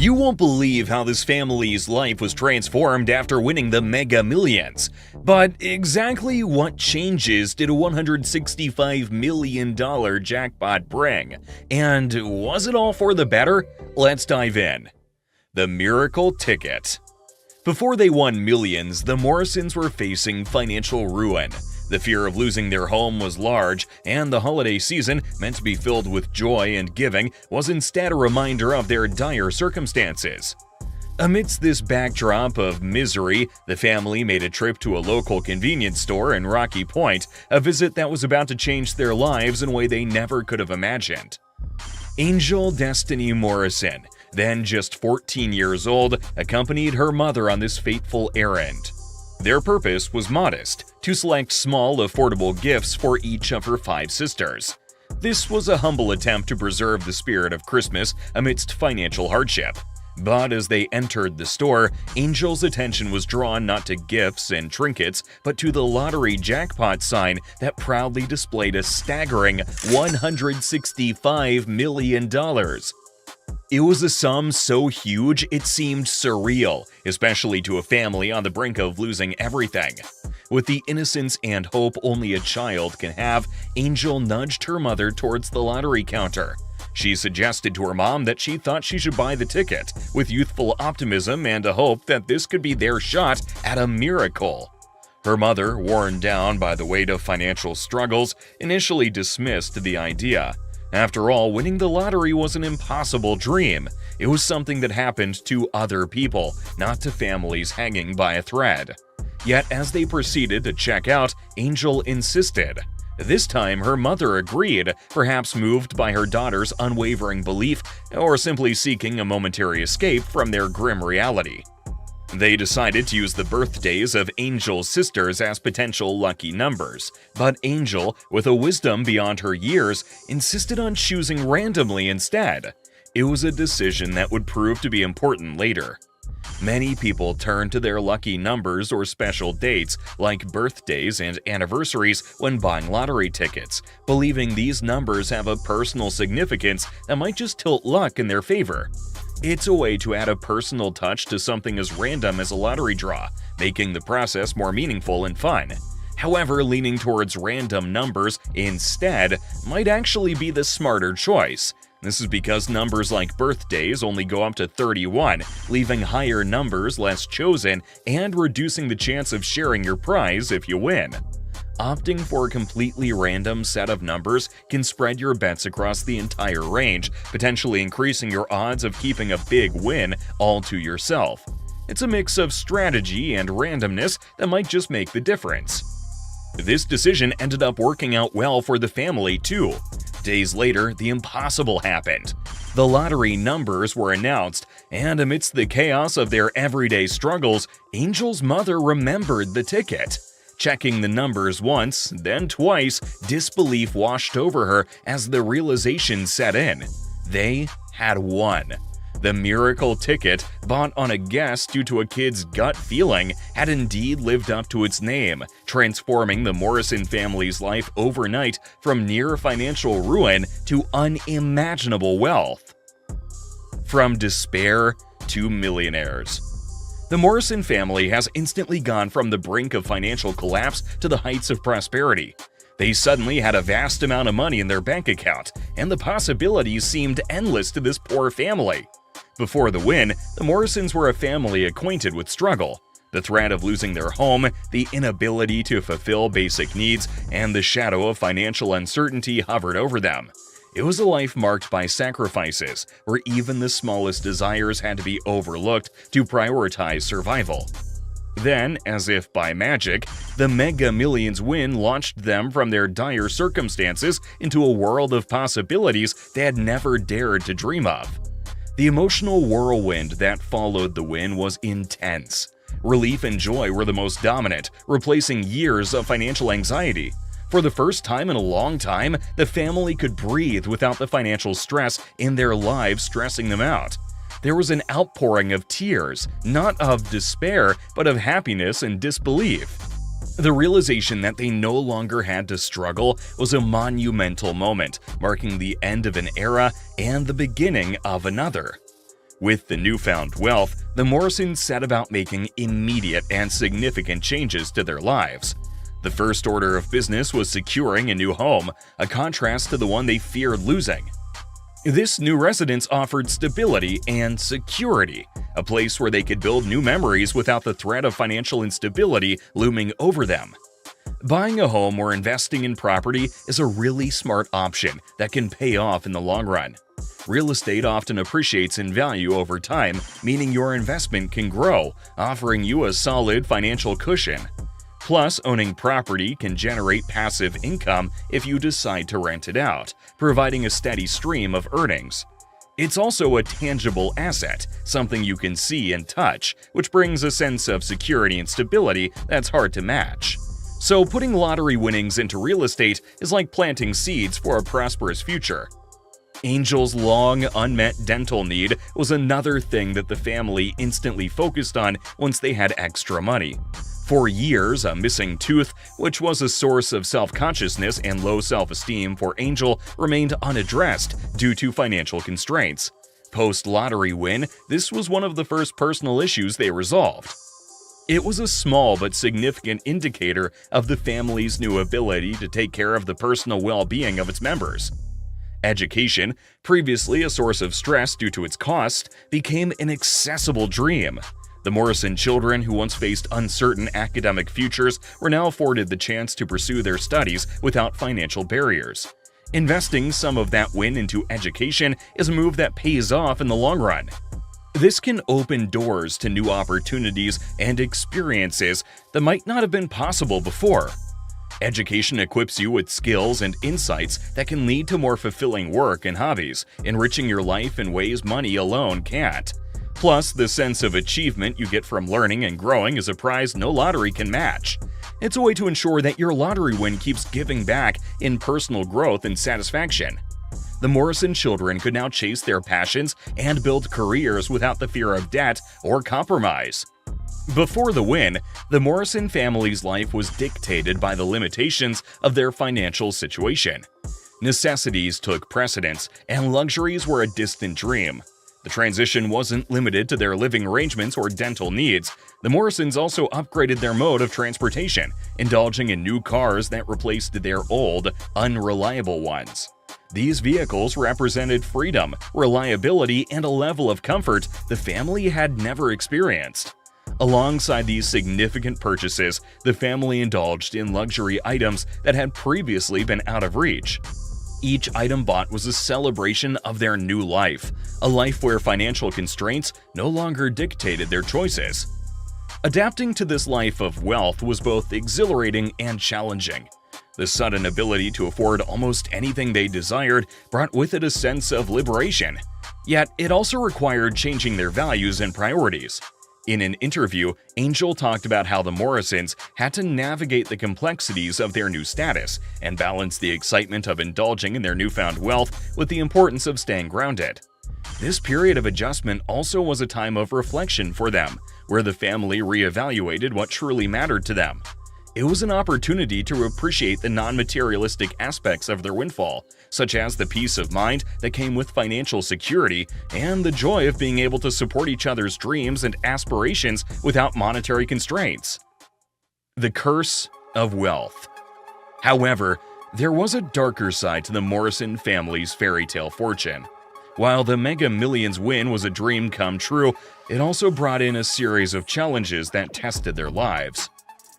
You won't believe how this family's life was transformed after winning the Mega Millions. But exactly what changes did a $165 million jackpot bring? And was it all for the better? Let's dive in. The Miracle Ticket. Before they won millions, the Morrisons were facing financial ruin. The fear of losing their home was large, and the holiday season, meant to be filled with joy and giving, was instead a reminder of their dire circumstances. Amidst this backdrop of misery, the family made a trip to a local convenience store in Rocky Point, a visit that was about to change their lives in a way they never could have imagined. Angel Destiny Morrison, then just 14 years old, accompanied her mother on this fateful errand. Their purpose was modest, to select small, affordable gifts for each of her 5 sisters. This was a humble attempt to preserve the spirit of Christmas amidst financial hardship. But as they entered the store, Angel's attention was drawn not to gifts and trinkets, but to the lottery jackpot sign that proudly displayed a staggering $165 million. It was a sum so huge it seemed surreal, especially to a family on the brink of losing everything. With the innocence and hope only a child can have, Angel nudged her mother towards the lottery counter. She suggested to her mom that she thought she should buy the ticket, with youthful optimism and a hope that this could be their shot at a miracle. Her mother, worn down by the weight of financial struggles, initially dismissed the idea. After all, winning the lottery was an impossible dream. It was something that happened to other people, not to families hanging by a thread. Yet as they proceeded to check out, Angel insisted. This time, her mother agreed, perhaps moved by her daughter's unwavering belief or simply seeking a momentary escape from their grim reality. They decided to use the birthdays of Angel's sisters as potential lucky numbers, but Angel, with a wisdom beyond her years, insisted on choosing randomly instead. It was a decision that would prove to be important later. Many people turn to their lucky numbers or special dates, like birthdays and anniversaries, when buying lottery tickets, believing these numbers have a personal significance that might just tilt luck in their favor. It's a way to add a personal touch to something as random as a lottery draw, making the process more meaningful and fun. However, leaning towards random numbers instead might actually be the smarter choice. This is because numbers like birthdays only go up to 31, leaving higher numbers less chosen and reducing the chance of sharing your prize if you win. Opting for a completely random set of numbers can spread your bets across the entire range, potentially increasing your odds of keeping a big win all to yourself. It's a mix of strategy and randomness that might just make the difference. This decision ended up working out well for the family too. Days later, the impossible happened. The lottery numbers were announced, and amidst the chaos of their everyday struggles, Angel's mother remembered the ticket. Checking the numbers once, then twice, disbelief washed over her as the realization set in. They had won. The miracle ticket, bought on a guess due to a kid's gut feeling, had indeed lived up to its name, transforming the Morrison family's life overnight from near financial ruin to unimaginable wealth. From despair to millionaires. The Morrison family has instantly gone from the brink of financial collapse to the heights of prosperity. They suddenly had a vast amount of money in their bank account, and the possibilities seemed endless to this poor family. Before the win, the Morrisons were a family acquainted with struggle. The threat of losing their home, the inability to fulfill basic needs, and the shadow of financial uncertainty hovered over them. It was a life marked by sacrifices, where even the smallest desires had to be overlooked to prioritize survival. Then, as if by magic, the Mega Millions win launched them from their dire circumstances into a world of possibilities they had never dared to dream of. The emotional whirlwind that followed the win was intense. Relief and joy were the most dominant, replacing years of financial anxiety. For the first time in a long time, the family could breathe without the financial stress in their lives stressing them out. There was an outpouring of tears, not of despair, but of happiness and disbelief. The realization that they no longer had to struggle was a monumental moment, marking the end of an era and the beginning of another. With the newfound wealth, the Morrisons set about making immediate and significant changes to their lives. The first order of business was securing a new home, a contrast to the one they feared losing. This new residence offered stability and security, a place where they could build new memories without the threat of financial instability looming over them. Buying a home or investing in property is a really smart option that can pay off in the long run. Real estate often appreciates in value over time, meaning your investment can grow, offering you a solid financial cushion. Plus, owning property can generate passive income if you decide to rent it out, providing a steady stream of earnings. It's also a tangible asset, something you can see and touch, which brings a sense of security and stability that's hard to match. So putting lottery winnings into real estate is like planting seeds for a prosperous future. Angel's long unmet dental need was another thing that the family instantly focused on once they had extra money. For years, a missing tooth, which was a source of self-consciousness and low self-esteem for Angel, remained unaddressed due to financial constraints. Post-lottery win, this was one of the first personal issues they resolved. It was a small but significant indicator of the family's new ability to take care of the personal well-being of its members. Education, previously a source of stress due to its cost, became an accessible dream. The Morrison children, who once faced uncertain academic futures, were now afforded the chance to pursue their studies without financial barriers. Investing some of that win into education is a move that pays off in the long run. This can open doors to new opportunities and experiences that might not have been possible before. Education equips you with skills and insights that can lead to more fulfilling work and hobbies, enriching your life in ways money alone can't. Plus, the sense of achievement you get from learning and growing is a prize no lottery can match. It's a way to ensure that your lottery win keeps giving back in personal growth and satisfaction. The Morrison children could now chase their passions and build careers without the fear of debt or compromise. Before the win, the Morrison family's life was dictated by the limitations of their financial situation. Necessities took precedence, and luxuries were a distant dream. The transition wasn't limited to their living arrangements or dental needs. The Morrisons also upgraded their mode of transportation, indulging in new cars that replaced their old, unreliable ones. These vehicles represented freedom, reliability, and a level of comfort the family had never experienced. Alongside these significant purchases, the family indulged in luxury items that had previously been out of reach. Each item bought was a celebration of their new life, a life where financial constraints no longer dictated their choices. Adapting to this life of wealth was both exhilarating and challenging. The sudden ability to afford almost anything they desired brought with it a sense of liberation. Yet, it also required changing their values and priorities. In an interview, Angel talked about how the Morrisons had to navigate the complexities of their new status and balance the excitement of indulging in their newfound wealth with the importance of staying grounded. This period of adjustment also was a time of reflection for them, where the family reevaluated what truly mattered to them. It was an opportunity to appreciate the non-materialistic aspects of their windfall, such as the peace of mind that came with financial security and the joy of being able to support each other's dreams and aspirations without monetary constraints. The curse of wealth. However, there was a darker side to the Morrison family's fairy tale fortune. While the Mega Millions win was a dream come true, it also brought in a series of challenges that tested their lives.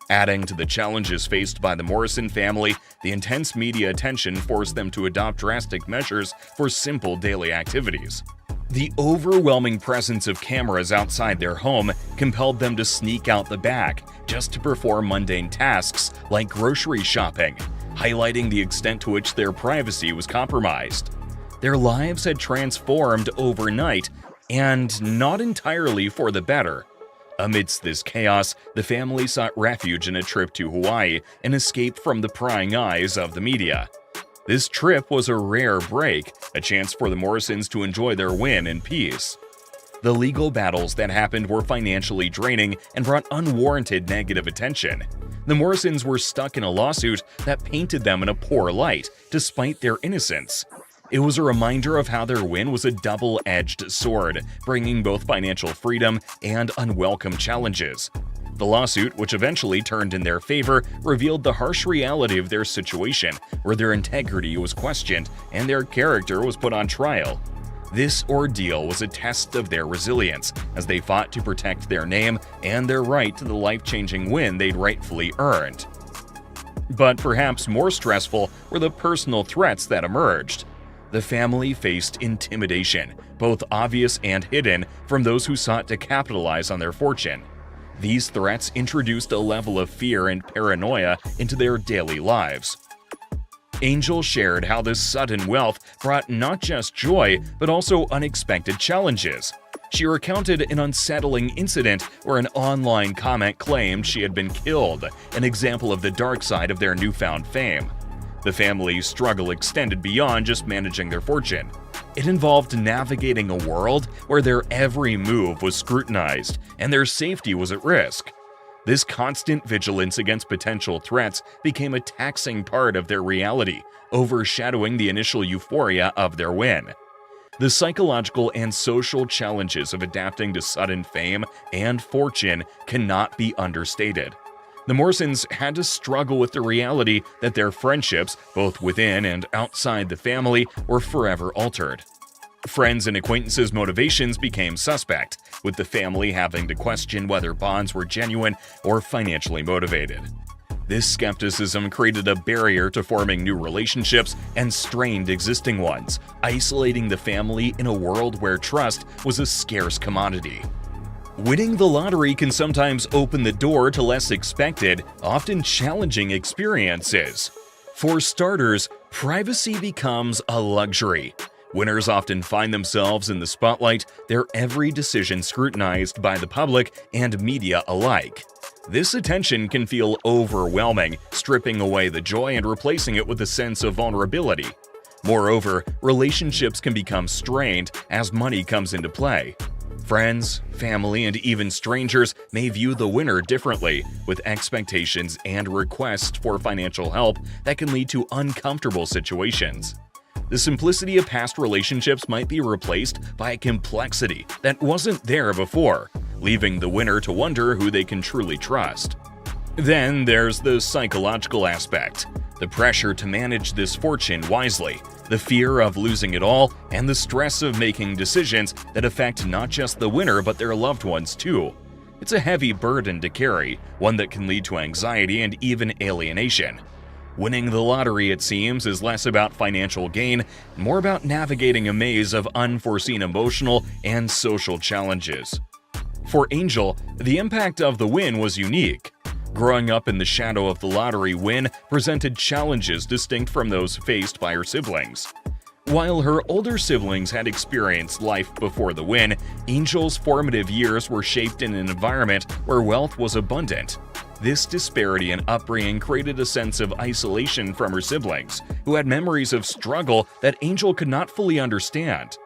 Adding to the challenges faced by the Morrison family, the intense media attention forced them to adopt drastic measures for simple daily activities. The overwhelming presence of cameras outside their home compelled them to sneak out the back just to perform mundane tasks like grocery shopping, highlighting the extent to which their privacy was compromised. Their lives had transformed overnight, and not entirely for the better. Amidst this chaos, the family sought refuge in a trip to Hawaii and escape from the prying eyes of the media. This trip was a rare break, a chance for the Morrisons to enjoy their win in peace. The legal battles that happened were financially draining and brought unwarranted negative attention. The Morrisons were stuck in a lawsuit that painted them in a poor light, despite their innocence. It was a reminder of how their win was a double-edged sword, bringing both financial freedom and unwelcome challenges. The lawsuit, which eventually turned in their favor, revealed the harsh reality of their situation, where their integrity was questioned and their character was put on trial. This ordeal was a test of their resilience, as they fought to protect their name and their right to the life-changing win they'd rightfully earned. But perhaps more stressful were the personal threats that emerged. The family faced intimidation, both obvious and hidden, from those who sought to capitalize on their fortune. These threats introduced a level of fear and paranoia into their daily lives. Angel shared how this sudden wealth brought not just joy, but also unexpected challenges. She recounted an unsettling incident where an online comment claimed she had been killed, an example of the dark side of their newfound fame. The family's struggle extended beyond just managing their fortune. It involved navigating a world where their every move was scrutinized and their safety was at risk. This constant vigilance against potential threats became a taxing part of their reality, overshadowing the initial euphoria of their win. The psychological and social challenges of adapting to sudden fame and fortune cannot be understated. The Morsons had to struggle with the reality that their friendships, both within and outside the family, were forever altered. Friends and acquaintances' motivations became suspect, with the family having to question whether bonds were genuine or financially motivated. This skepticism created a barrier to forming new relationships and strained existing ones, isolating the family in a world where trust was a scarce commodity. Winning the lottery can sometimes open the door to less expected, often challenging experiences. For starters, privacy becomes a luxury. Winners often find themselves in the spotlight, their every decision scrutinized by the public and media alike. This attention can feel overwhelming, stripping away the joy and replacing it with a sense of vulnerability. Moreover, relationships can become strained as money comes into play. Friends, family, and even strangers may view the winner differently, with expectations and requests for financial help that can lead to uncomfortable situations. The simplicity of past relationships might be replaced by a complexity that wasn't there before, leaving the winner to wonder who they can truly trust. Then there's the psychological aspect, the pressure to manage this fortune wisely, the fear of losing it all, and the stress of making decisions that affect not just the winner but their loved ones too. It's a heavy burden to carry, one that can lead to anxiety and even alienation. Winning the lottery, it seems, is less about financial gain and more about navigating a maze of unforeseen emotional and social challenges. For Angel, the impact of the win was unique. Growing up in the shadow of the lottery win presented challenges distinct from those faced by her siblings. While her older siblings had experienced life before the win, Angel's formative years were shaped in an environment where wealth was abundant. This disparity in upbringing created a sense of isolation from her siblings, who had memories of struggle that Angel could not fully understand.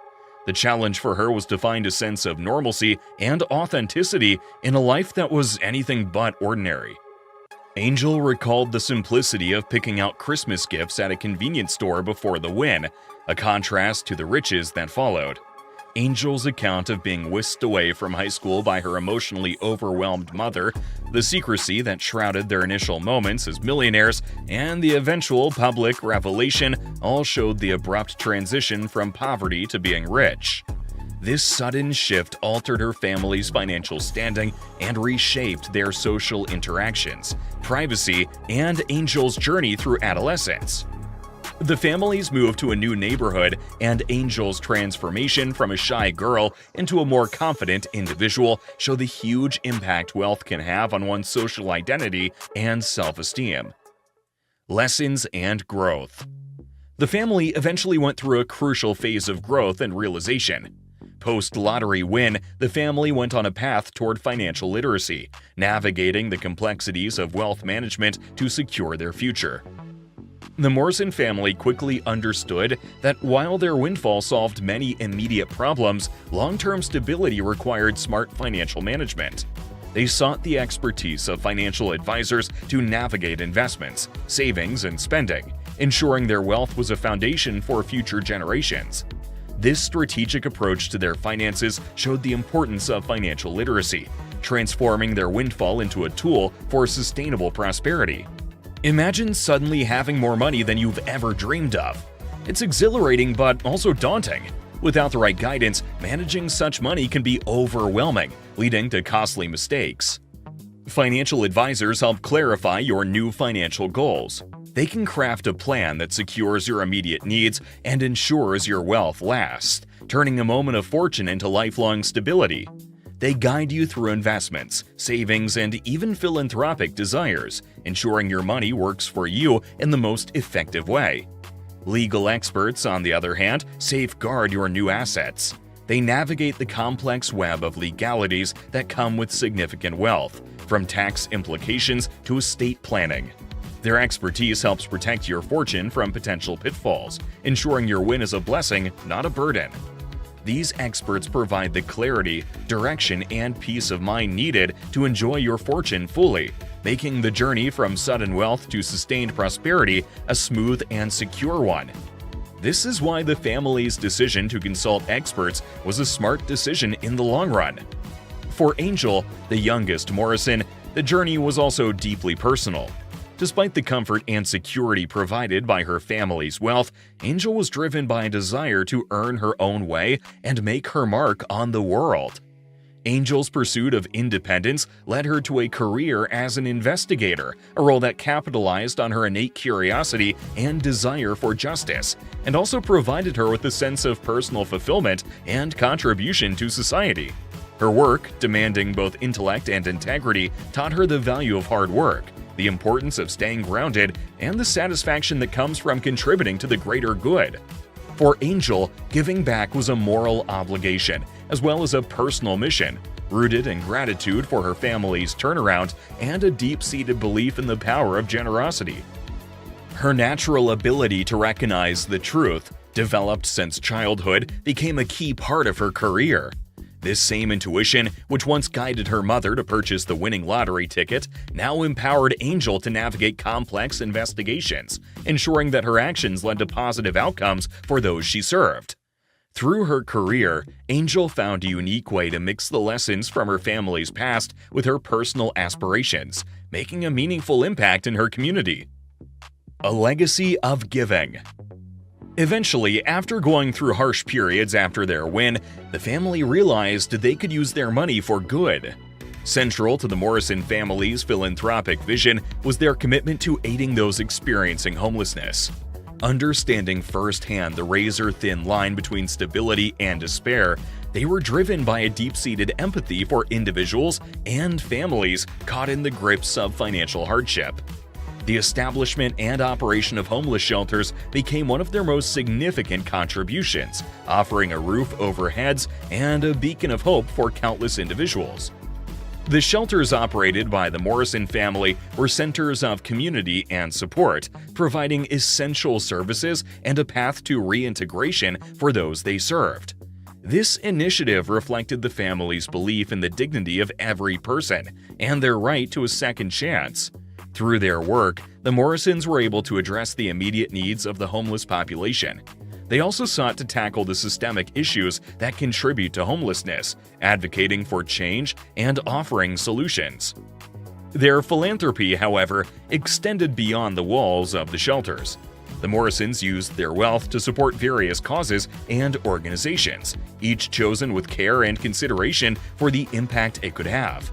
The challenge for her was to find a sense of normalcy and authenticity in a life that was anything but ordinary. Angel recalled the simplicity of picking out Christmas gifts at a convenience store before the win, a contrast to the riches that followed. Angel's account of being whisked away from high school by her emotionally overwhelmed mother, the secrecy that shrouded their initial moments as millionaires, and the eventual public revelation all showed the abrupt transition from poverty to being rich. This sudden shift altered her family's financial standing and reshaped their social interactions, privacy, and Angel's journey through adolescence. The family's move to a new neighborhood and Angel's transformation from a shy girl into a more confident individual show the huge impact wealth can have on one's social identity and self-esteem. Lessons and growth. The family eventually went through a crucial phase of growth and realization. Post-lottery win, the family went on a path toward financial literacy, navigating the complexities of wealth management to secure their future. The Morrison family quickly understood that while their windfall solved many immediate problems, long-term stability required smart financial management. They sought the expertise of financial advisors to navigate investments, savings, and spending, ensuring their wealth was a foundation for future generations. This strategic approach to their finances showed the importance of financial literacy, transforming their windfall into a tool for sustainable prosperity. Imagine suddenly having more money than you've ever dreamed of. It's exhilarating but also daunting. Without the right guidance, managing such money can be overwhelming, leading to costly mistakes. Financial advisors help clarify your new financial goals. They can craft a plan that secures your immediate needs and ensures your wealth lasts, turning a moment of fortune into lifelong stability. They guide you through investments, savings, and even philanthropic desires, ensuring your money works for you in the most effective way. Legal experts, on the other hand, safeguard your new assets. They navigate the complex web of legalities that come with significant wealth, from tax implications to estate planning. Their expertise helps protect your fortune from potential pitfalls, ensuring your win is a blessing, not a burden. These experts provide the clarity, direction, and peace of mind needed to enjoy your fortune fully, making the journey from sudden wealth to sustained prosperity a smooth and secure one. This is why the family's decision to consult experts was a smart decision in the long run. For Angel, the youngest Morrison, the journey was also deeply personal. Despite the comfort and security provided by her family's wealth, Angel was driven by a desire to earn her own way and make her mark on the world. Angel's pursuit of independence led her to a career as an investigator, a role that capitalized on her innate curiosity and desire for justice, and also provided her with a sense of personal fulfillment and contribution to society. Her work, demanding both intellect and integrity, taught her the value of hard work, the importance of staying grounded, and the satisfaction that comes from contributing to the greater good. For Angel, giving back was a moral obligation, as well as a personal mission, rooted in gratitude for her family's turnaround and a deep-seated belief in the power of generosity. Her natural ability to recognize the truth, developed since childhood, became a key part of her career. This same intuition, which once guided her mother to purchase the winning lottery ticket, now empowered Angel to navigate complex investigations, ensuring that her actions led to positive outcomes for those she served. Through her career, Angel found a unique way to mix the lessons from her family's past with her personal aspirations, making a meaningful impact in her community. A legacy of giving. Eventually, after going through harsh periods after their win, the family realized they could use their money for good. Central to the Morrison family's philanthropic vision was their commitment to aiding those experiencing homelessness. Understanding firsthand the razor-thin line between stability and despair, they were driven by a deep-seated empathy for individuals and families caught in the grips of financial hardship. The establishment and operation of homeless shelters became one of their most significant contributions, offering a roof over heads and a beacon of hope for countless individuals. The shelters operated by the Morrison family were centers of community and support, providing essential services and a path to reintegration for those they served. This initiative reflected the family's belief in the dignity of every person and their right to a second chance. Through their work, the Morrisons were able to address the immediate needs of the homeless population. They also sought to tackle the systemic issues that contribute to homelessness, advocating for change and offering solutions. Their philanthropy, however, extended beyond the walls of the shelters. The Morrisons used their wealth to support various causes and organizations, each chosen with care and consideration for the impact it could have.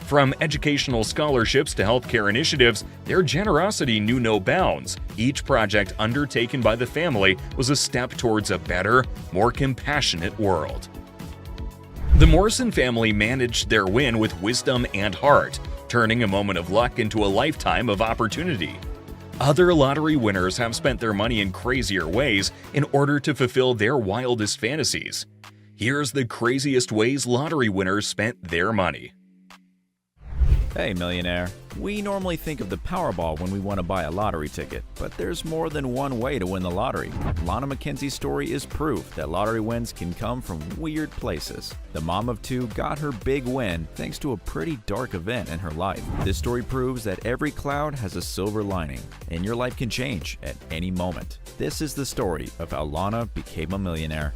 From educational scholarships to healthcare initiatives, their generosity knew no bounds. Each project undertaken by the family was a step towards a better, more compassionate world. The Morrison family managed their win with wisdom and heart, turning a moment of luck into a lifetime of opportunity. Other lottery winners have spent their money in crazier ways in order to fulfill their wildest fantasies. Here's the craziest ways lottery winners spent their money. Hey millionaire, we normally think of the Powerball when we want to buy a lottery ticket, but there's more than one way to win the lottery. Lana McKenzie's story is proof that lottery wins can come from weird places. The mom of two got her big win thanks to a pretty dark event in her life. This story proves that every cloud has a silver lining, and your life can change at any moment. This is the story of how Lana became a millionaire.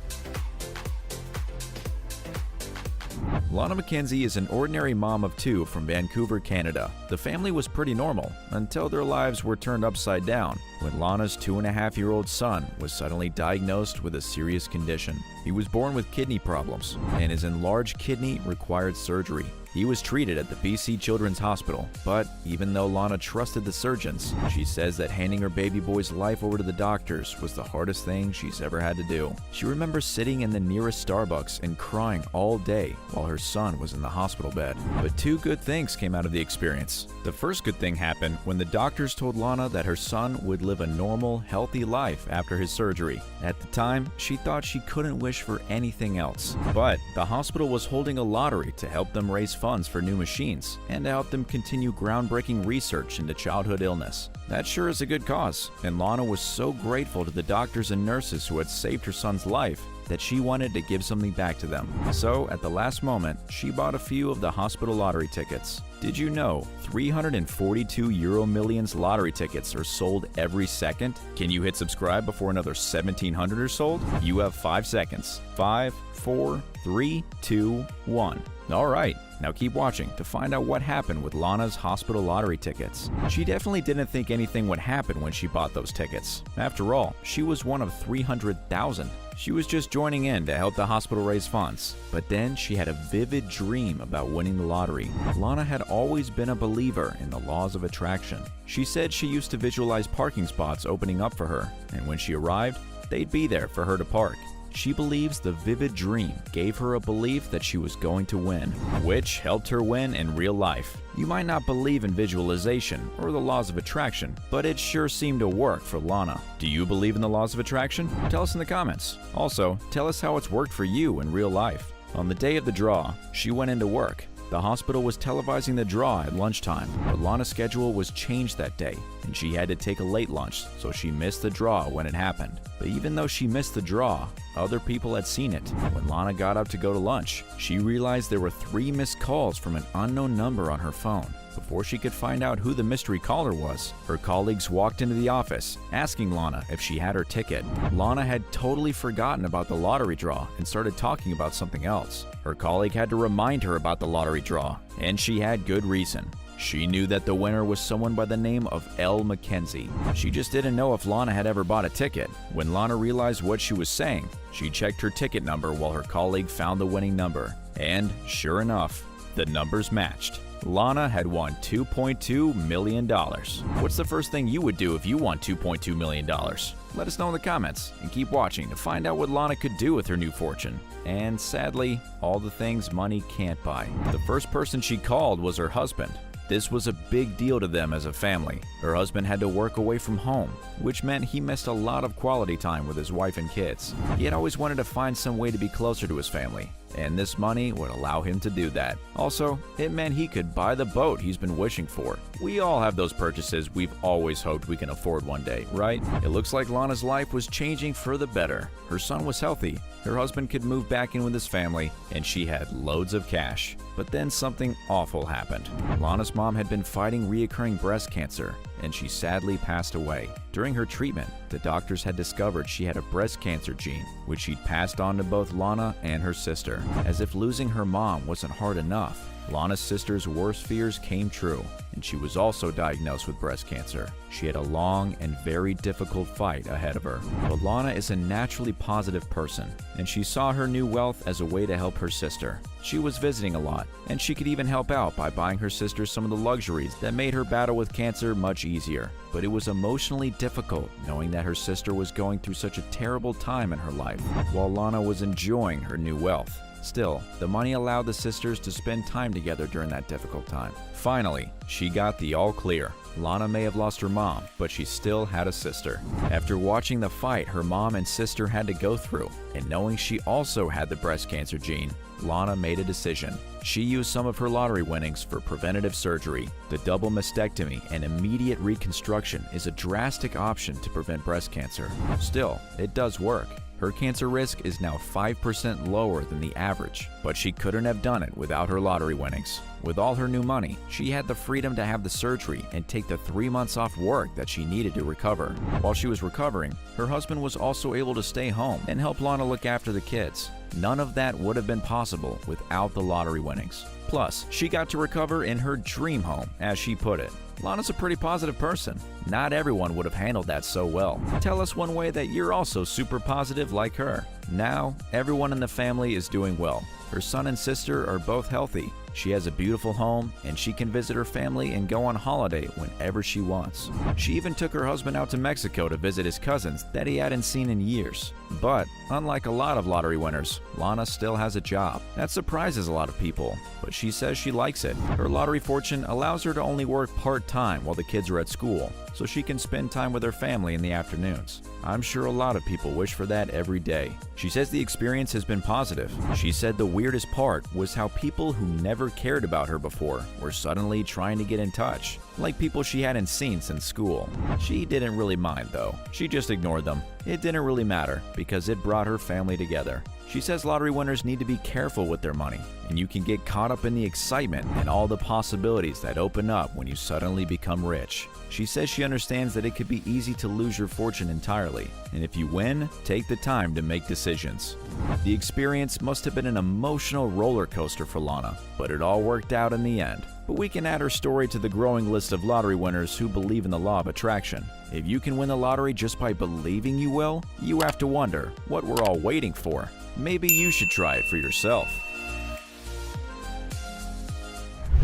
Lana McKenzie is an ordinary mom of two from Vancouver, Canada. The family was pretty normal until their lives were turned upside down when Lana's 2.5-year-old son was suddenly diagnosed with a serious condition. He was born with kidney problems, and his enlarged kidney required surgery. He was treated at the BC Children's Hospital, but even though Lana trusted the surgeons, she says that handing her baby boy's life over to the doctors was the hardest thing she's ever had to do. She remembers sitting in the nearest Starbucks and crying all day while her son was in the hospital bed. But two good things came out of the experience. The first good thing happened when the doctors told Lana that her son would live a normal, healthy life after his surgery. At the time, she thought she couldn't wish for anything else. But the hospital was holding a lottery to help them raise funds for new machines and to help them continue groundbreaking research into childhood illness. That sure is a good cause, and Lana was so grateful to the doctors and nurses who had saved her son's life that she wanted to give something back to them. So, at the last moment, she bought a few of the hospital lottery tickets. Did you know 342 Euro Millions lottery tickets are sold every second? Can you hit subscribe before another 1,700 are sold? You have 5 seconds. 5, 4, 3, 2, 1. Alright, now keep watching to find out what happened with Lana's hospital lottery tickets. She definitely didn't think anything would happen when she bought those tickets. After all, she was one of 300,000. She was just joining in to help the hospital raise funds. But then she had a vivid dream about winning the lottery. Lana had always been a believer in the laws of attraction. She said she used to visualize parking spots opening up for her, and when she arrived, they'd be there for her to park. She believes the vivid dream gave her a belief that she was going to win, which helped her win in real life. You might not believe in visualization or the laws of attraction, but it sure seemed to work for Lana. Do you believe in the laws of attraction? Tell us in the comments. Also, tell us how it's worked for you in real life. On the day of the draw, she went into work. The hospital was televising the draw at lunchtime, but Lana's schedule was changed that day, and she had to take a late lunch, so she missed the draw when it happened. But even though she missed the draw, other people had seen it. When Lana got up to go to lunch, she realized there were 3 missed calls from an unknown number on her phone. Before she could find out who the mystery caller was, her colleagues walked into the office, asking Lana if she had her ticket. Lana had totally forgotten about the lottery draw and started talking about something else. Her colleague had to remind her about the lottery draw, and she had good reason. She knew that the winner was someone by the name of L. McKenzie. She just didn't know if Lana had ever bought a ticket. When Lana realized what she was saying, she checked her ticket number while her colleague found the winning number. And sure enough, the numbers matched. Lana had won $2.2 million. What's the first thing you would do if you won $2.2 million? Let us know in the comments, and keep watching to find out what Lana could do with her new fortune. And sadly, all the things money can't buy. The first person she called was her husband. This was a big deal to them as a family. Her husband had to work away from home, which meant he missed a lot of quality time with his wife and kids. He had always wanted to find some way to be closer to his family, and this money would allow him to do that. Also, it meant he could buy the boat he's been wishing for. We all have those purchases we've always hoped we can afford one day, right? It looks like Lana's life was changing for the better. Her son was healthy, her husband could move back in with his family, and she had loads of cash. But then something awful happened. Lana's mom had been fighting recurring breast cancer, and she sadly passed away. During her treatment, the doctors had discovered she had a breast cancer gene, which she'd passed on to both Lana and her sister. As if losing her mom wasn't hard enough, Lana's sister's worst fears came true, and she was also diagnosed with breast cancer. She had a long and very difficult fight ahead of her. But Lana is a naturally positive person, and she saw her new wealth as a way to help her sister. She was visiting a lot, and she could even help out by buying her sister some of the luxuries that made her battle with cancer much easier. But it was emotionally difficult knowing that her sister was going through such a terrible time in her life, while Lana was enjoying her new wealth. Still, the money allowed the sisters to spend time together during that difficult time. Finally, she got the all clear. Lana may have lost her mom, but she still had a sister. After watching the fight her mom and sister had to go through, and knowing she also had the breast cancer gene, Lana made a decision. She used some of her lottery winnings for preventative surgery. The double mastectomy and immediate reconstruction is a drastic option to prevent breast cancer. Still, it does work. Her cancer risk is now 5% lower than the average, but she couldn't have done it without her lottery winnings. With all her new money, she had the freedom to have the surgery and take the 3 months off work that she needed to recover. While she was recovering, her husband was also able to stay home and help Lana look after the kids. None of that would have been possible without the lottery winnings. Plus, she got to recover in her dream home, as she put it. Lana's a pretty positive person. Not everyone would have handled that so well. Tell us one way that you're also super positive like her. Now, everyone in the family is doing well. Her son and sister are both healthy. She has a beautiful home, and she can visit her family and go on holiday whenever she wants. She even took her husband out to Mexico to visit his cousins that he hadn't seen in years. But, unlike a lot of lottery winners, Lana still has a job. That surprises a lot of people, but she says she likes it. Her lottery fortune allows her to only work part-time while the kids are at school, so she can spend time with her family in the afternoons. I'm sure a lot of people wish for that every day. She says the experience has been positive. She said the weirdest part was how people who never cared about her before were suddenly trying to get in touch, like people she hadn't seen since school. She didn't really mind though. She just ignored them. It didn't really matter because it brought her family together. She says lottery winners need to be careful with their money, and you can get caught up in the excitement and all the possibilities that open up when you suddenly become rich. She says she understands that it could be easy to lose your fortune entirely, and if you win, take the time to make decisions. The experience must have been an emotional roller coaster for Lana, but it all worked out in the end. But we can add her story to the growing list of lottery winners who believe in the law of attraction. If you can win the lottery just by believing you will, you have to wonder what we're all waiting for. Maybe you should try it for yourself.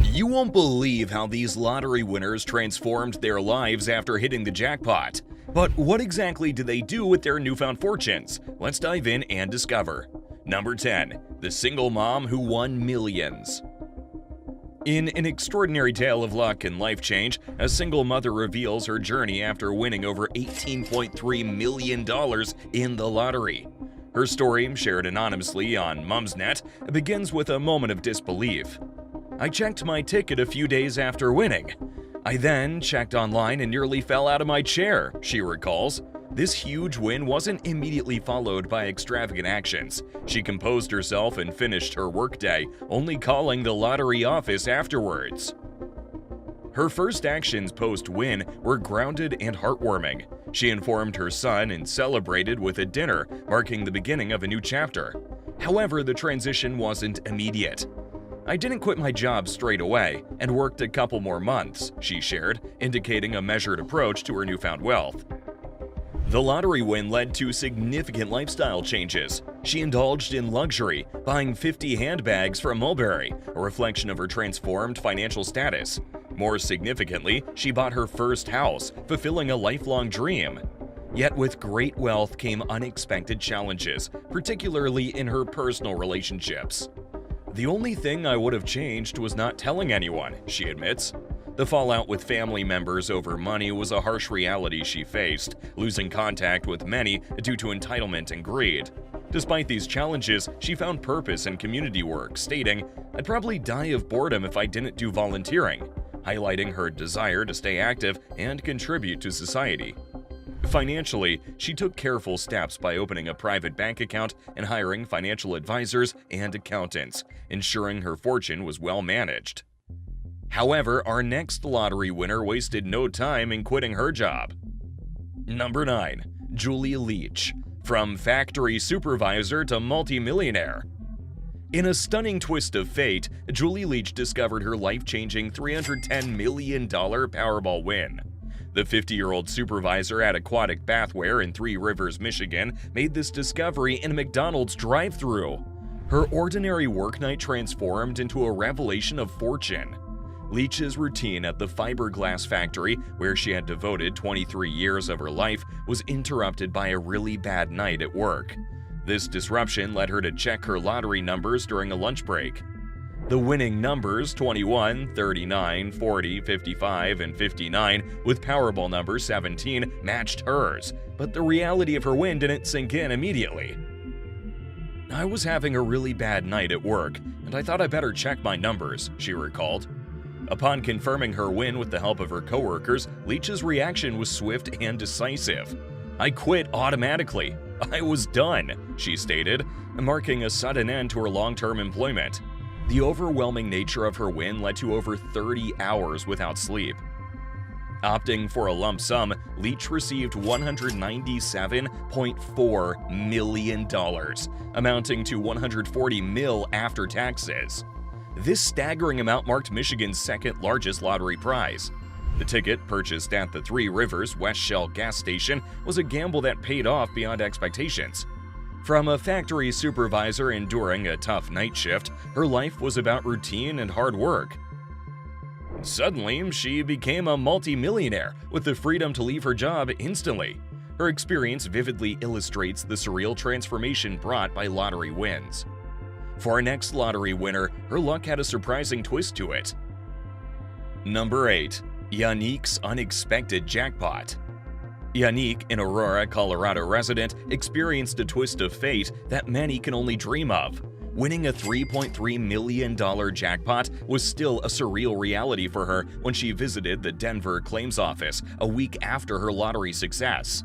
You won't believe how these lottery winners transformed their lives after hitting the jackpot. But what exactly do they do with their newfound fortunes? Let's dive in and discover. Number 10. The single mom who won millions. In an extraordinary tale of luck and life change, a single mother reveals her journey after winning over $18.3 million in the lottery. Her story, shared anonymously on Mumsnet, begins with a moment of disbelief. "I checked my ticket a few days after winning. I then checked online and nearly fell out of my chair," she recalls. This huge win wasn't immediately followed by extravagant actions. She composed herself and finished her workday, only calling the lottery office afterwards. Her first actions post-win were grounded and heartwarming. She informed her son and celebrated with a dinner, marking the beginning of a new chapter. However, the transition wasn't immediate. "I didn't quit my job straight away and worked a couple more months," she shared, indicating a measured approach to her newfound wealth. The lottery win led to significant lifestyle changes. She indulged in luxury, buying 50 handbags from Mulberry, a reflection of her transformed financial status. More significantly, she bought her first house, fulfilling a lifelong dream. Yet with great wealth came unexpected challenges, particularly in her personal relationships. "The only thing I would have changed was not telling anyone," she admits. The fallout with family members over money was a harsh reality she faced, losing contact with many due to entitlement and greed. Despite these challenges, she found purpose in community work, stating, "I'd probably die of boredom if I didn't do volunteering," highlighting her desire to stay active and contribute to society. Financially, she took careful steps by opening a private bank account and hiring financial advisors and accountants, ensuring her fortune was well managed. However, our next lottery winner wasted no time in quitting her job. Number 9. Julia Leach. From factory supervisor to multimillionaire. In a stunning twist of fate, Julie Leach discovered her life-changing $310 million Powerball win. The 50-year-old supervisor at Aquatic Bathware in Three Rivers, Michigan, made this discovery in a McDonald's drive-thru. Her ordinary worknight transformed into a revelation of fortune. Leach's routine at the fiberglass factory, where she had devoted 23 years of her life, was interrupted by a really bad night at work. This disruption led her to check her lottery numbers during a lunch break. The winning numbers 21, 39, 40, 55, and 59 with Powerball number 17 matched hers, but the reality of her win didn't sink in immediately. "I was having a really bad night at work, and I thought I better check my numbers," she recalled. Upon confirming her win with the help of her coworkers, Leach's reaction was swift and decisive. "I quit automatically. I was done," she stated, marking a sudden end to her long-term employment. The overwhelming nature of her win led to over 30 hours without sleep. Opting for a lump sum, Leach received $197.4 million, amounting to $140 million after taxes. This staggering amount marked Michigan's second-largest lottery prize. The ticket, purchased at the Three Rivers West Shell gas station, was a gamble that paid off beyond expectations. From a factory supervisor enduring a tough night shift, her life was about routine and hard work. Suddenly, she became a multi-millionaire with the freedom to leave her job instantly. Her experience vividly illustrates the surreal transformation brought by lottery wins. For our next lottery winner, her luck had a surprising twist to it. Number 8. Yannick's unexpected jackpot. Yannick, an Aurora, Colorado resident, experienced a twist of fate that many can only dream of. Winning a $3.3 million jackpot was still a surreal reality for her when she visited the Denver claims office a week after her lottery success.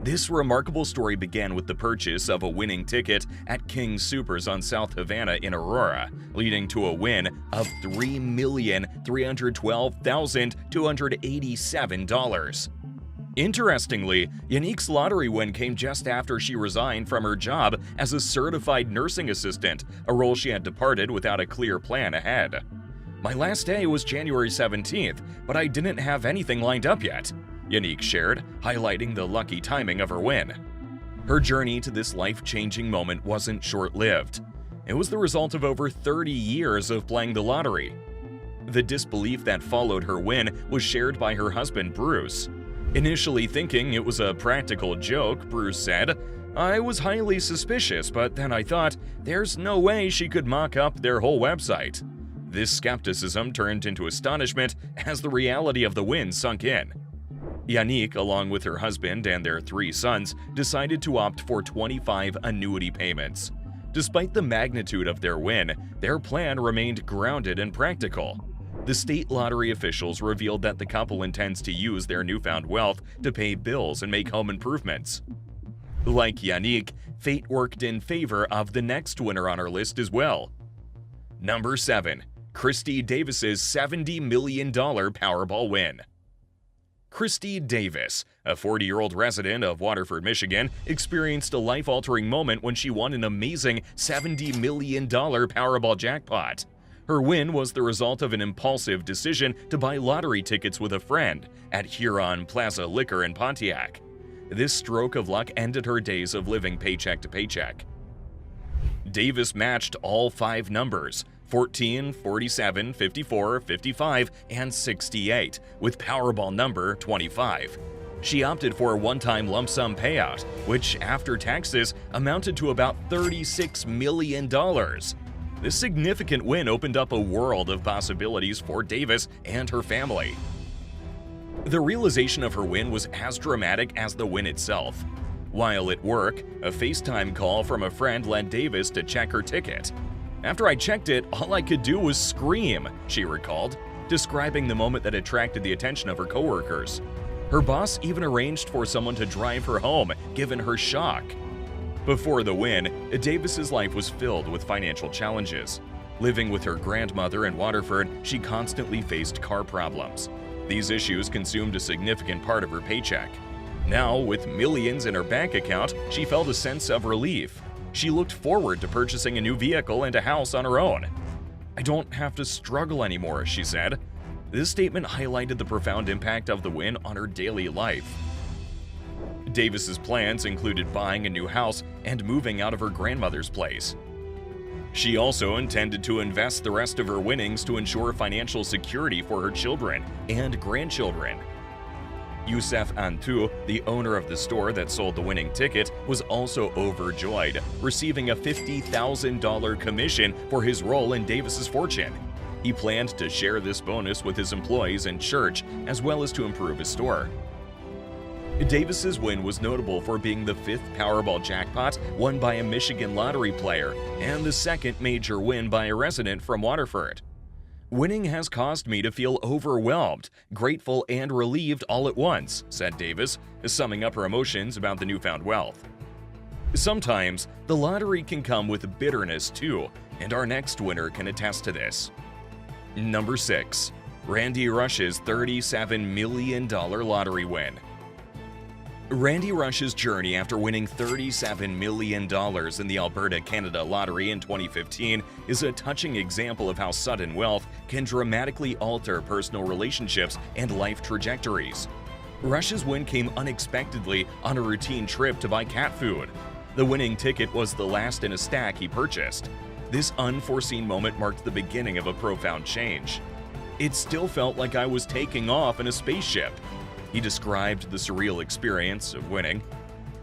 This remarkable story began with the purchase of a winning ticket at King Soopers on South Havana in Aurora, leading to a win of $3,312,287. Interestingly, Yannick's lottery win came just after she resigned from her job as a certified nursing assistant, a role she had departed without a clear plan ahead. "My last day was January 17th, but I didn't have anything lined up yet," Yannick shared, highlighting the lucky timing of her win. Her journey to this life-changing moment wasn't short-lived. It was the result of over 30 years of playing the lottery. The disbelief that followed her win was shared by her husband, Bruce. Initially thinking it was a practical joke, Bruce said, "I was highly suspicious, but then I thought, there's no way she could mock up their whole website." This skepticism turned into astonishment as the reality of the win sunk in. Yannick, along with her husband and their 3 sons, decided to opt for 25 annuity payments. Despite the magnitude of their win, their plan remained grounded and practical. The state lottery officials revealed that the couple intends to use their newfound wealth to pay bills and make home improvements. Like Yannick, fate worked in favor of the next winner on our list as well. Number 7. Christy Davis's $70 million Powerball win. Christy Davis, a 40-year-old resident of Waterford, Michigan, experienced a life-altering moment when she won an amazing $70 million Powerball jackpot. Her win was the result of an impulsive decision to buy lottery tickets with a friend at Huron Plaza Liquor in Pontiac. This stroke of luck ended her days of living paycheck to paycheck. Davis matched all 5 numbers, 14, 47, 54, 55, and 68, with Powerball number 25. She opted for a one-time lump sum payout, which, after taxes, amounted to about $36 million. This significant win opened up a world of possibilities for Davis and her family. The realization of her win was as dramatic as the win itself. While at work, a FaceTime call from a friend led Davis to check her ticket. "After I checked it, all I could do was scream," she recalled, describing the moment that attracted the attention of her coworkers. Her boss even arranged for someone to drive her home, given her shock. Before the win, Davis's life was filled with financial challenges. Living with her grandmother in Waterford, she constantly faced car problems. These issues consumed a significant part of her paycheck. Now, with millions in her bank account, she felt a sense of relief. She looked forward to purchasing a new vehicle and a house on her own. "I don't have to struggle anymore," she said. This statement highlighted the profound impact of the win on her daily life. Davis's plans included buying a new house and moving out of her grandmother's place. She also intended to invest the rest of her winnings to ensure financial security for her children and grandchildren. Youssef Antou, the owner of the store that sold the winning ticket, was also overjoyed, receiving a $50,000 commission for his role in Davis's fortune. He planned to share this bonus with his employees and church, as well as to improve his store. Davis's win was notable for being the fifth Powerball jackpot won by a Michigan lottery player and the second major win by a resident from Waterford. "Winning has caused me to feel overwhelmed, grateful, and relieved all at once," said Davis, summing up her emotions about the newfound wealth. Sometimes, the lottery can come with bitterness too, and our next winner can attest to this. Number 6. Randy Rush's $37 million lottery win. Randy Rush's journey after winning $37 million in the Alberta, Canada lottery in 2015 is a touching example of how sudden wealth can dramatically alter personal relationships and life trajectories. Rush's win came unexpectedly on a routine trip to buy cat food. The winning ticket was the last in a stack he purchased. This unforeseen moment marked the beginning of a profound change. "It still felt like I was taking off in a spaceship." He described the surreal experience of winning.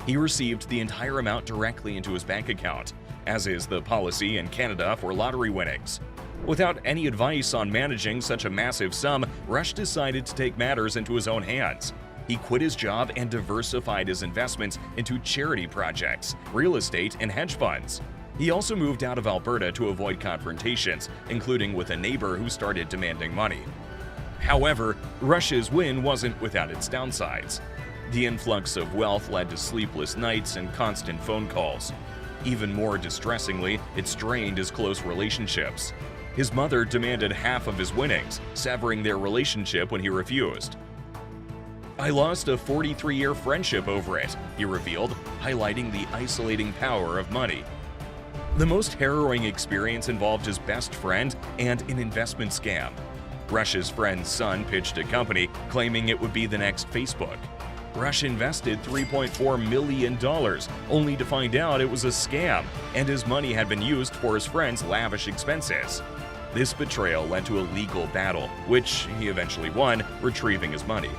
He received the entire amount directly into his bank account, as is the policy in Canada for lottery winnings. Without any advice on managing such a massive sum, Rush decided to take matters into his own hands. He quit his job and diversified his investments into charity projects, real estate, and hedge funds. He also moved out of Alberta to avoid confrontations, including with a neighbor who started demanding money. However, Rush's win wasn't without its downsides. The influx of wealth led to sleepless nights and constant phone calls. Even more distressingly, it strained his close relationships. His mother demanded half of his winnings, severing their relationship when he refused. "I lost a 43-year friendship over it," he revealed, highlighting the isolating power of money. The most harrowing experience involved his best friend and an investment scam. Rush's friend's son pitched a company, claiming it would be the next Facebook. Rush invested $3.4 million, only to find out it was a scam, and his money had been used for his friend's lavish expenses. This betrayal led to a legal battle, which he eventually won, retrieving his money.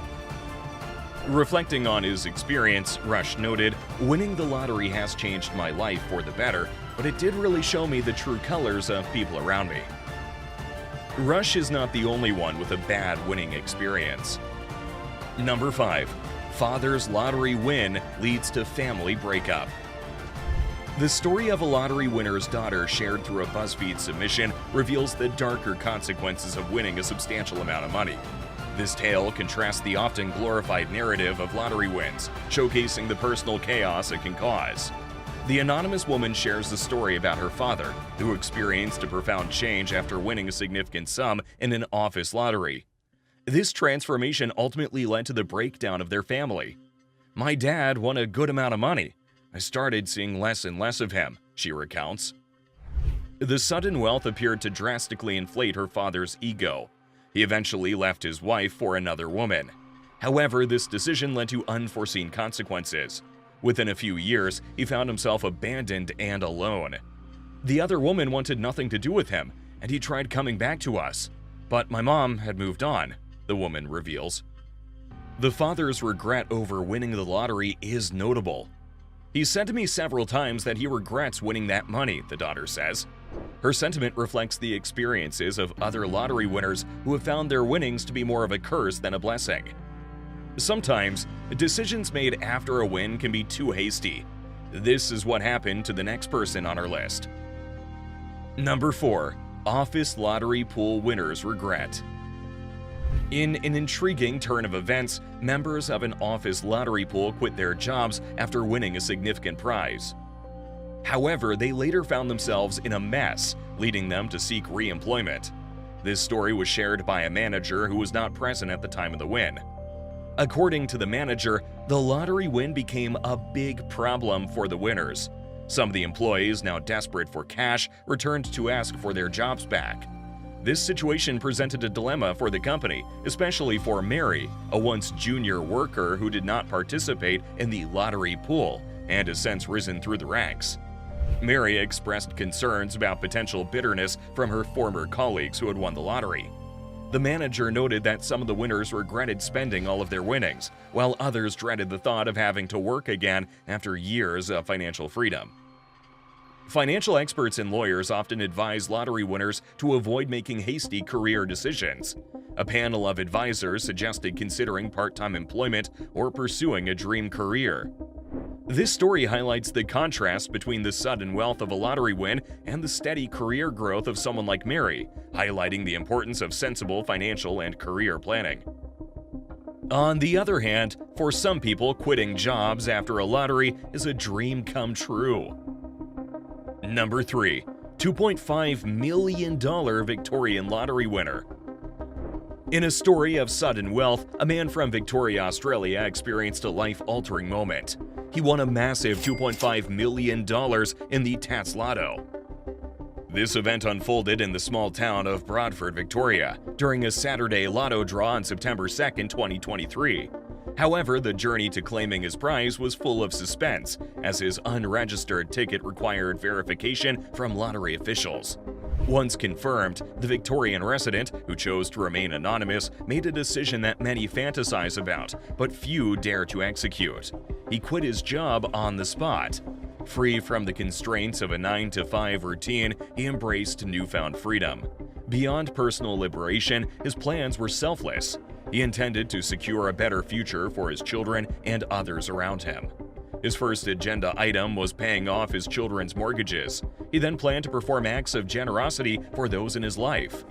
Reflecting on his experience, Rush noted, "Winning the lottery has changed my life for the better, but it did really show me the true colors of people around me." Rush is not the only one with a bad winning experience. Number 5. Father's lottery win leads to family breakup. The story of a lottery winner's daughter shared through a BuzzFeed submission reveals the darker consequences of winning a substantial amount of money. This tale contrasts the often glorified narrative of lottery wins, showcasing the personal chaos it can cause. The anonymous woman shares the story about her father, who experienced a profound change after winning a significant sum in an office lottery. This transformation ultimately led to the breakdown of their family. "My dad won a good amount of money. I started seeing less and less of him," she recounts. The sudden wealth appeared to drastically inflate her father's ego. He eventually left his wife for another woman. However, this decision led to unforeseen consequences. Within a few years, he found himself abandoned and alone. "The other woman wanted nothing to do with him, and he tried coming back to us. But my mom had moved on," the woman reveals. The father's regret over winning the lottery is notable. "He said to me several times that he regrets winning that money," the daughter says. Her sentiment reflects the experiences of other lottery winners who have found their winnings to be more of a curse than a blessing. Sometimes, decisions made after a win can be too hasty. This is what happened to the next person on our list. Number 4. Office lottery pool winners regret. In an intriguing turn of events, members of an office lottery pool quit their jobs after winning a significant prize. However, they later found themselves in a mess, leading them to seek re-employment. This story was shared by a manager who was not present at the time of the win. According to the manager, the lottery win became a big problem for the winners. Some of the employees, now desperate for cash, returned to ask for their jobs back. This situation presented a dilemma for the company, especially for Mary, a once junior worker who did not participate in the lottery pool and has since risen through the ranks. Mary expressed concerns about potential bitterness from her former colleagues who had won the lottery. The manager noted that some of the winners regretted spending all of their winnings, while others dreaded the thought of having to work again after years of financial freedom. Financial experts and lawyers often advise lottery winners to avoid making hasty career decisions. A panel of advisors suggested considering part-time employment or pursuing a dream career. This story highlights the contrast between the sudden wealth of a lottery win and the steady career growth of someone like Mary, highlighting the importance of sensible financial and career planning. On the other hand, for some people, quitting jobs after a lottery is a dream come true. Number 3. $2.5 million Victorian lottery winner. In a story of sudden wealth, a man from Victoria, Australia experienced a life-altering moment. He won a massive $2.5 million in the Tats Lotto. This event unfolded in the small town of Bradford, Victoria, during a Saturday lotto draw on September 2, 2023. However, the journey to claiming his prize was full of suspense, as his unregistered ticket required verification from lottery officials. Once confirmed, the Victorian resident, who chose to remain anonymous, made a decision that many fantasize about, but few dare to execute. He quit his job on the spot. Free from the constraints of a 9-to-5 routine, he embraced newfound freedom. Beyond personal liberation, his plans were selfless. He intended to secure a better future for his children and others around him. His first agenda item was paying off his children's mortgages. He then planned to perform acts of generosity for those in his life.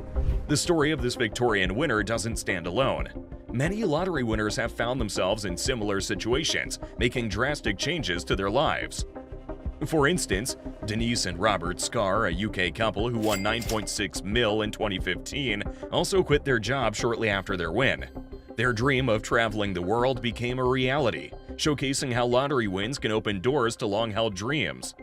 The story of this Victorian winner doesn't stand alone. Many lottery winners have found themselves in similar situations, making drastic changes to their lives. For instance, Denise and Robert Scarr, a UK couple who won $9.6 million in 2015, also quit their job shortly after their win. Their dream of traveling the world became a reality, showcasing how lottery wins can open doors to long-held dreams.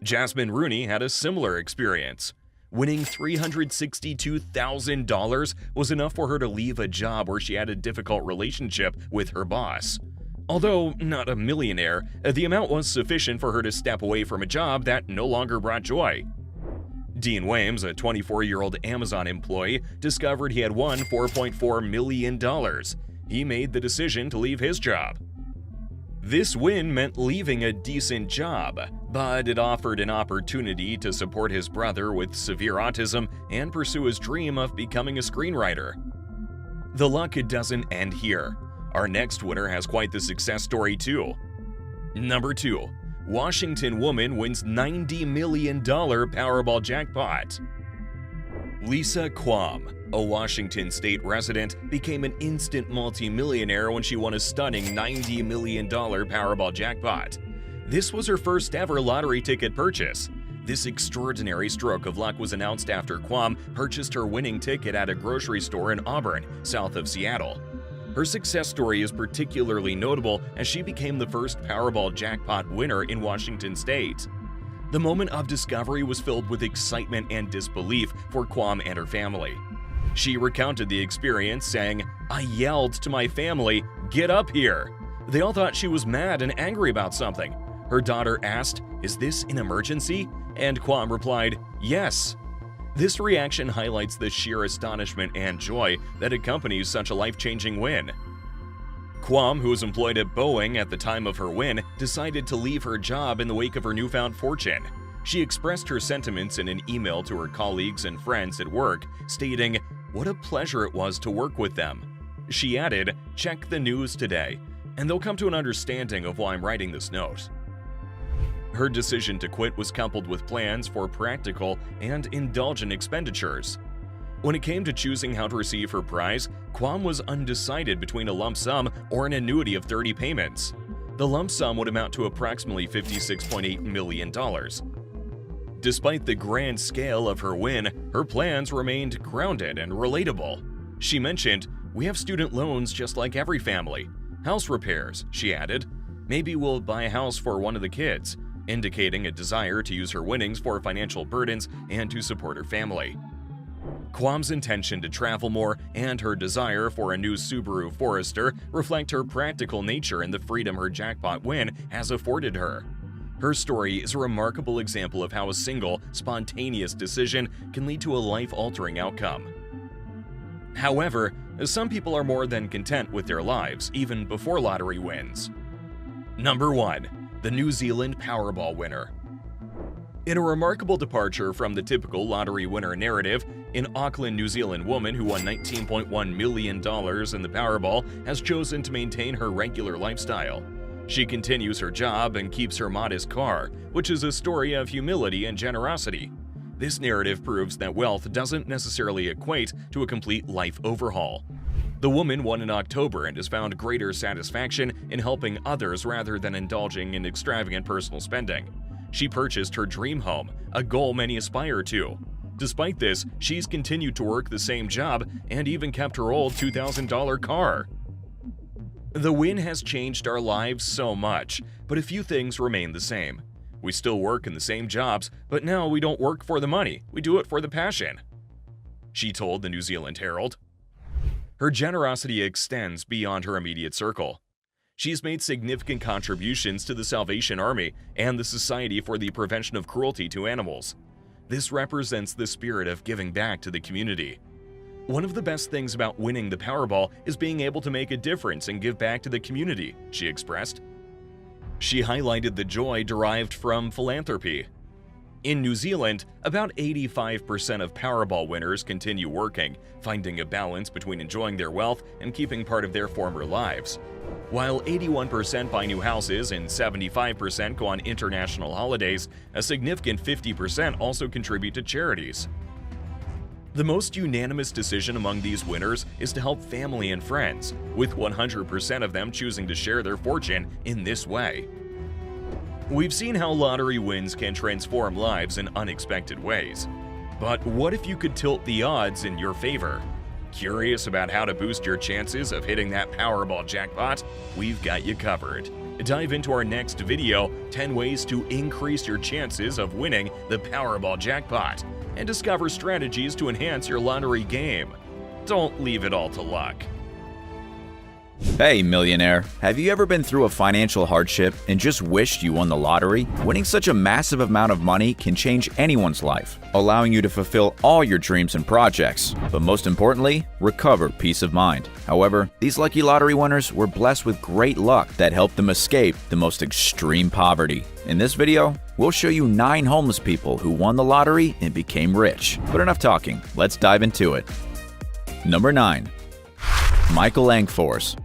Jasmine Rooney had a similar experience. Winning $362,000 was enough for her to leave a job where she had a difficult relationship with her boss. Although not a millionaire, the amount was sufficient for her to step away from a job that no longer brought joy. Dean Wames, a 24-year-old Amazon employee, discovered he had won $4.4 million. He made the decision to leave his job. This win meant leaving a decent job, but it offered an opportunity to support his brother with severe autism and pursue his dream of becoming a screenwriter. The luck doesn't end here. Our next winner has quite the success story too. Number 2. Washington woman wins $90 million Powerball jackpot. Lisa Quam, a Washington state resident, became an instant multimillionaire when she won a stunning $90 million Powerball jackpot. This was her first ever lottery ticket purchase. This extraordinary stroke of luck was announced after Quam purchased her winning ticket at a grocery store in Auburn, south of Seattle. Her success story is particularly notable as she became the first Powerball jackpot winner in Washington state. The moment of discovery was filled with excitement and disbelief for Quam and her family. She recounted the experience, saying, "I yelled to my family, 'Get up here!' They all thought she was mad and angry about something. Her daughter asked, 'Is this an emergency?' And Quam replied, 'Yes.' This reaction highlights the sheer astonishment and joy that accompanies such a life-changing win. Quam, who was employed at Boeing at the time of her win, decided to leave her job in the wake of her newfound fortune. She expressed her sentiments in an email to her colleagues and friends at work, stating, "What a pleasure it was to work with them." She added, "Check the news today, and they'll come to an understanding of why I'm writing this note." Her decision to quit was coupled with plans for practical and indulgent expenditures. When it came to choosing how to receive her prize, Quam was undecided between a lump sum or an annuity of 30 payments. The lump sum would amount to approximately $56.8 million. Despite the grand scale of her win, her plans remained grounded and relatable. She mentioned, "We have student loans just like every family. House repairs," she added. "Maybe we'll buy a house for one of the kids," indicating a desire to use her winnings for financial burdens and to support her family. Quam's intention to travel more and her desire for a new Subaru Forester reflect her practical nature and the freedom her jackpot win has afforded her. Her story is a remarkable example of how a single, spontaneous decision can lead to a life-altering outcome. However, some people are more than content with their lives, even before lottery wins. Number 1. The New Zealand Powerball winner. In a remarkable departure from the typical lottery winner narrative, an Auckland, New Zealand woman who won $19.1 million in the Powerball has chosen to maintain her regular lifestyle. She continues her job and keeps her modest car, which is a story of humility and generosity. This narrative proves that wealth doesn't necessarily equate to a complete life overhaul. The woman won in October and has found greater satisfaction in helping others rather than indulging in extravagant personal spending. She purchased her dream home, a goal many aspire to. Despite this, she's continued to work the same job and even kept her old $2,000 car. The win has changed our lives so much, but a few things remain the same. We still work in the same jobs, but now we don't work for the money, we do it for the passion, she told the New Zealand Herald. Her generosity extends beyond her immediate circle. She's made significant contributions to the Salvation Army and the Society for the Prevention of Cruelty to Animals. This represents the spirit of giving back to the community. One of the best things about winning the Powerball is being able to make a difference and give back to the community, she expressed. She highlighted the joy derived from philanthropy. In New Zealand, about 85% of Powerball winners continue working, finding a balance between enjoying their wealth and keeping part of their former lives. While 81% buy new houses and 75% go on international holidays, a significant 50% also contribute to charities. The most unanimous decision among these winners is to help family and friends, with 100% of them choosing to share their fortune in this way. We've seen how lottery wins can transform lives in unexpected ways. But what if you could tilt the odds in your favor? Curious about how to boost your chances of hitting that Powerball jackpot? We've got you covered. Dive into our next video, 10 ways to increase your chances of winning the Powerball jackpot, and discover strategies to enhance your lottery game. Don't leave it all to luck. Hey, millionaire. Have you ever been through a financial hardship and just wished you won the lottery? Winning such a massive amount of money can change anyone's life, allowing you to fulfill all your dreams and projects, but most importantly, recover peace of mind. However, these lucky lottery winners were blessed with great luck that helped them escape the most extreme poverty. In this video, we'll show you 9 homeless people who won the lottery and became rich. But enough talking, let's dive into it. Number 9. Michael Langfors.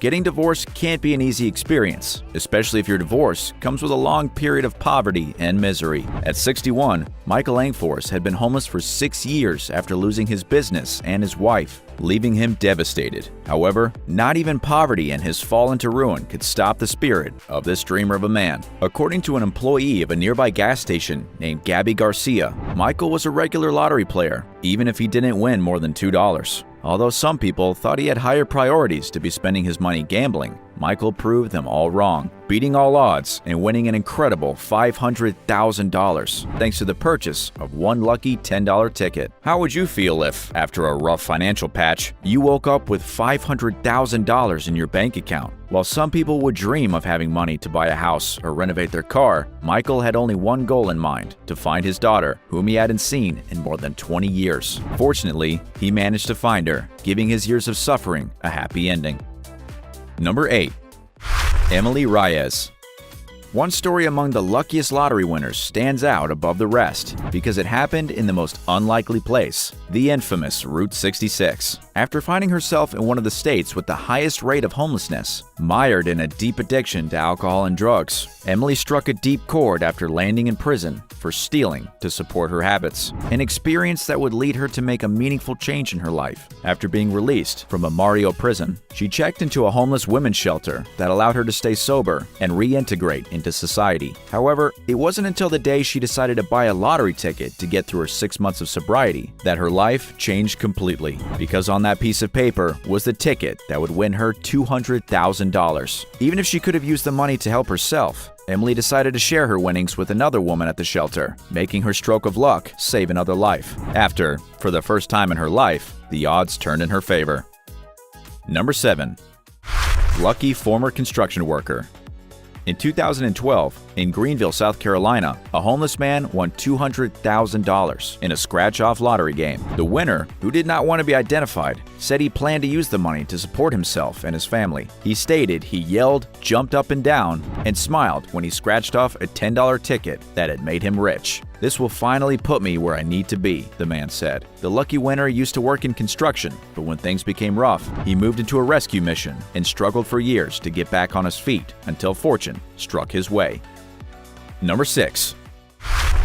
Getting divorced can't be an easy experience, especially if your divorce comes with a long period of poverty and misery. At 61, Michael Langfors had been homeless for 6 years after losing his business and his wife, leaving him devastated. However, not even poverty and his fall into ruin could stop the spirit of this dreamer of a man. According to an employee of a nearby gas station named Gabby Garcia, Michael was a regular lottery player, even if he didn't win more than $2. Although some people thought he had higher priorities to be spending his money gambling, Michael proved them all wrong, beating all odds and winning an incredible $500,000 thanks to the purchase of one lucky $10 ticket. How would you feel if, after a rough financial patch, you woke up with $500,000 in your bank account? While some people would dream of having money to buy a house or renovate their car, Michael had only one goal in mind: to find his daughter, whom he hadn't seen in more than 20 years. Fortunately, he managed to find her, giving his years of suffering a happy ending. Number 8. Emily Reyes. One story among the luckiest lottery winners stands out above the rest because it happened in the most unlikely place, the infamous Route 66. After finding herself in one of the states with the highest rate of homelessness, mired in a deep addiction to alcohol and drugs, Emily struck a deep chord after landing in prison for stealing to support her habits, an experience that would lead her to make a meaningful change in her life. After being released from a Mario prison, she checked into a homeless women's shelter that allowed her to stay sober and reintegrate into society. However, it wasn't until the day she decided to buy a lottery ticket to get through her 6 months of sobriety that her life changed completely, because on that piece of paper was the ticket that would win her $200,000. Even if she could have used the money to help herself, Emily decided to share her winnings with another woman at the shelter, making her stroke of luck save another life. After, for the first time in her life, the odds turned in her favor. Number 7. Lucky former construction worker. In 2012, In Greenville, South Carolina, a homeless man won $200,000 in a scratch-off lottery game. The winner, who did not want to be identified, said he planned to use the money to support himself and his family. He stated he yelled, jumped up and down, and smiled when he scratched off a $10 ticket that had made him rich. "This will finally put me where I need to be," the man said. The lucky winner used to work in construction, but when things became rough, he moved into a rescue mission and struggled for years to get back on his feet until fortune struck his way. Number 6.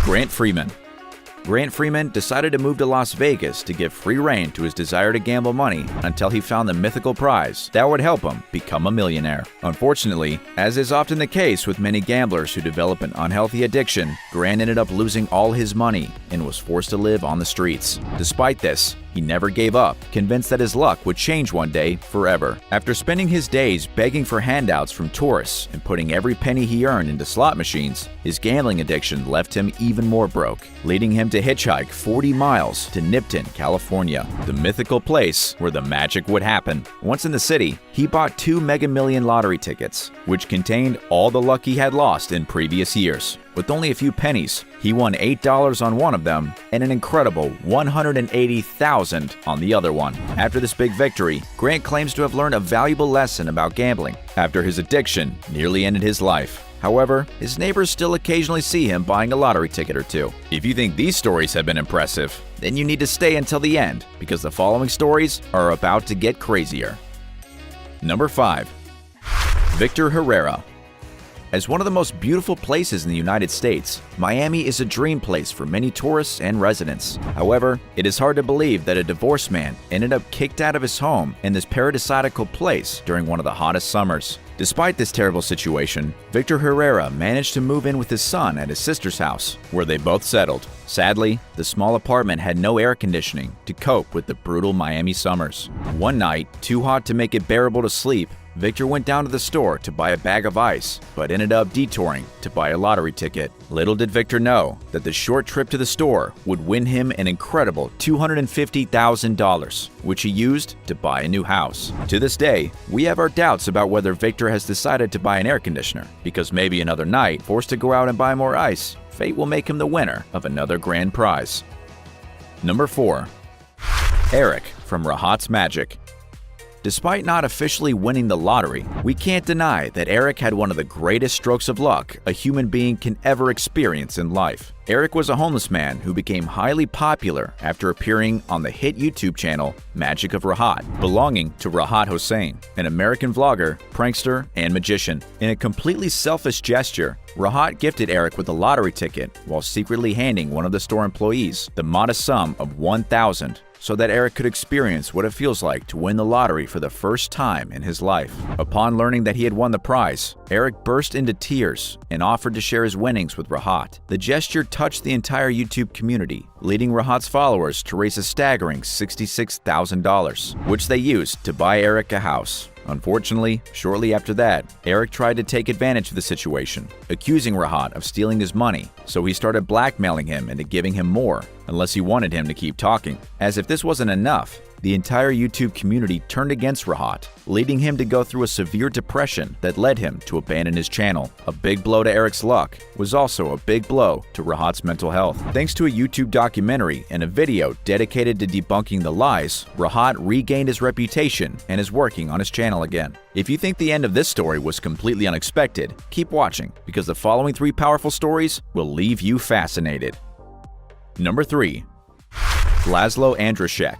Grant Freeman. Grant Freeman decided to move to Las Vegas to give free rein to his desire to gamble money until he found the mythical prize that would help him become a millionaire. Unfortunately, as is often the case with many gamblers who develop an unhealthy addiction, Grant ended up losing all his money and was forced to live on the streets. Despite this, he never gave up, convinced that his luck would change one day forever. After spending his days begging for handouts from tourists and putting every penny he earned into slot machines, his gambling addiction left him even more broke, leading him to hitchhike 40 miles to Nipton, California, the mythical place where the magic would happen. Once in the city, he bought 2 Mega Million lottery tickets, which contained all the luck he had lost in previous years. With only a few pennies, he won $8 on one of them and an incredible $180,000 on the other one. After this big victory, Grant claims to have learned a valuable lesson about gambling after his addiction nearly ended his life. However, his neighbors still occasionally see him buying a lottery ticket or two. If you think these stories have been impressive, then you need to stay until the end because the following stories are about to get crazier. Number 5. Victor Herrera. As one of the most beautiful places in the United States, Miami is a dream place for many tourists and residents. However, it is hard to believe that a divorced man ended up kicked out of his home in this paradisiacal place during one of the hottest summers. Despite this terrible situation, Victor Herrera managed to move in with his son at his sister's house, where they both settled. Sadly, the small apartment had no air conditioning to cope with the brutal Miami summers. One night, too hot to make it bearable to sleep, Victor went down to the store to buy a bag of ice, but ended up detouring to buy a lottery ticket. Little did Victor know that the short trip to the store would win him an incredible $250,000, which he used to buy a new house. To this day, we have our doubts about whether Victor has decided to buy an air conditioner, because maybe another night, forced to go out and buy more ice, fate will make him the winner of another grand prize. Number 4. Eric from Rahat's Magic. Despite not officially winning the lottery, we can't deny that Eric had one of the greatest strokes of luck a human being can ever experience in life. Eric was a homeless man who became highly popular after appearing on the hit YouTube channel Magic of Rahat, belonging to Rahat Hossein, an American vlogger, prankster, and magician. In a completely selfish gesture, Rahat gifted Eric with a lottery ticket while secretly handing one of the store employees the modest sum of $1,000 so that Eric could experience what it feels like to win the lottery for the first time in his life. Upon learning that he had won the prize, Eric burst into tears and offered to share his winnings with Rahat. The gesture touched the entire YouTube community, leading Rahat's followers to raise a staggering $66,000, which they used to buy Eric a house. Unfortunately, shortly after that, Eric tried to take advantage of the situation, accusing Rahat of stealing his money, so he started blackmailing him into giving him more, unless he wanted him to keep talking. As if this wasn't enough, the entire YouTube community turned against Rahat, leading him to go through a severe depression that led him to abandon his channel. A big blow to Eric's luck was also a big blow to Rahat's mental health. Thanks to a YouTube documentary and a video dedicated to debunking the lies, Rahat regained his reputation and is working on his channel again. If you think the end of this story was completely unexpected, keep watching because the following 3 powerful stories will leave you fascinated. Number 3. Laszlo Andrashek.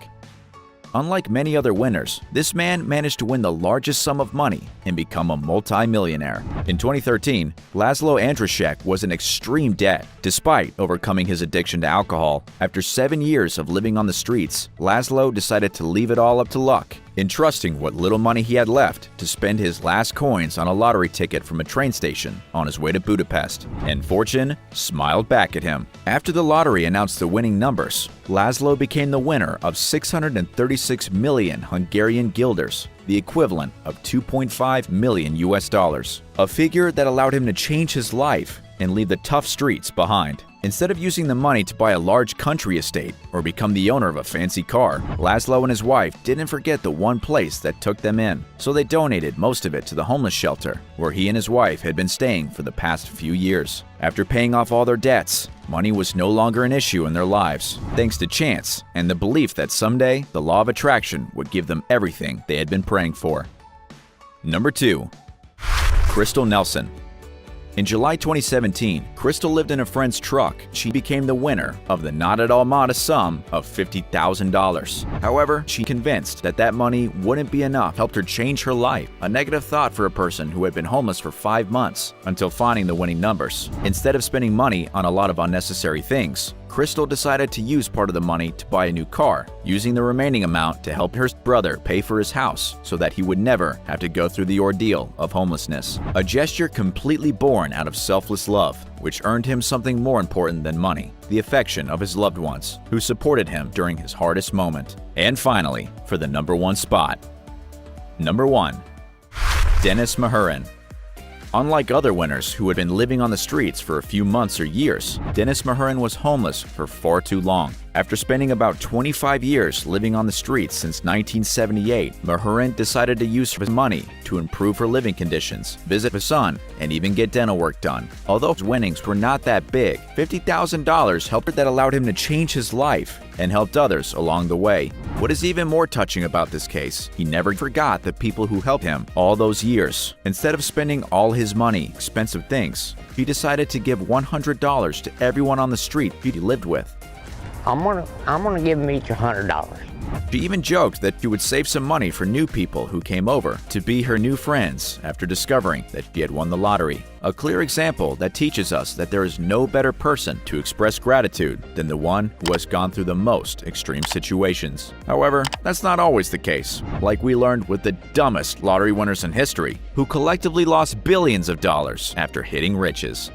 Unlike many other winners, this man managed to win the largest sum of money and become a multi-millionaire. In 2013, Laszlo Andrashek was in extreme debt. Despite overcoming his addiction to alcohol, after 7 years of living on the streets, Laszlo decided to leave it all up to luck, entrusting what little money he had left to spend his last coins on a lottery ticket from a train station on his way to Budapest. And fortune smiled back at him. After the lottery announced the winning numbers, Laszlo became the winner of 636 million Hungarian guilders, the equivalent of $2.5 million US, a figure that allowed him to change his life and leave the tough streets behind. Instead of using the money to buy a large country estate or become the owner of a fancy car, Laszlo and his wife didn't forget the one place that took them in, so they donated most of it to the homeless shelter, where he and his wife had been staying for the past few years. After paying off all their debts, money was no longer an issue in their lives, thanks to chance and the belief that someday the law of attraction would give them everything they had been praying for. Number 2. Crystal Nelson. In July 2017, Crystal lived in a friend's truck. She became the winner of the not at all modest sum of $50,000. However, she convinced that that money wouldn't be enough, helped her change her life, a negative thought for a person who had been homeless for 5 months, until finding the winning numbers. Instead of spending money on a lot of unnecessary things, Crystal decided to use part of the money to buy a new car, using the remaining amount to help her brother pay for his house so that he would never have to go through the ordeal of homelessness. A gesture completely born out of selfless love, which earned him something more important than money: the affection of his loved ones, who supported him during his hardest moment. And finally, for the number 1 spot. Number 1. Dennis Mahurin. Unlike other winners who had been living on the streets for a few months or years, Dennis Mahurin was homeless for far too long. After spending about 25 years living on the streets since 1978, Mahurin decided to use his money to improve her living conditions, visit his son, and even get dental work done. Although his winnings were not that big, $50,000 helped that allowed him to change his life and helped others along the way. What is even more touching about this case, he never forgot the people who helped him all those years. Instead of spending all his money on expensive things, he decided to give $100 to everyone on the street he lived with. I'm gonna give them each $100. She even joked that she would save some money for new people who came over to be her new friends after discovering that she had won the lottery. A clear example that teaches us that there is no better person to express gratitude than the one who has gone through the most extreme situations. However, that's not always the case, like we learned with the dumbest lottery winners in history, who collectively lost billions of dollars after hitting riches.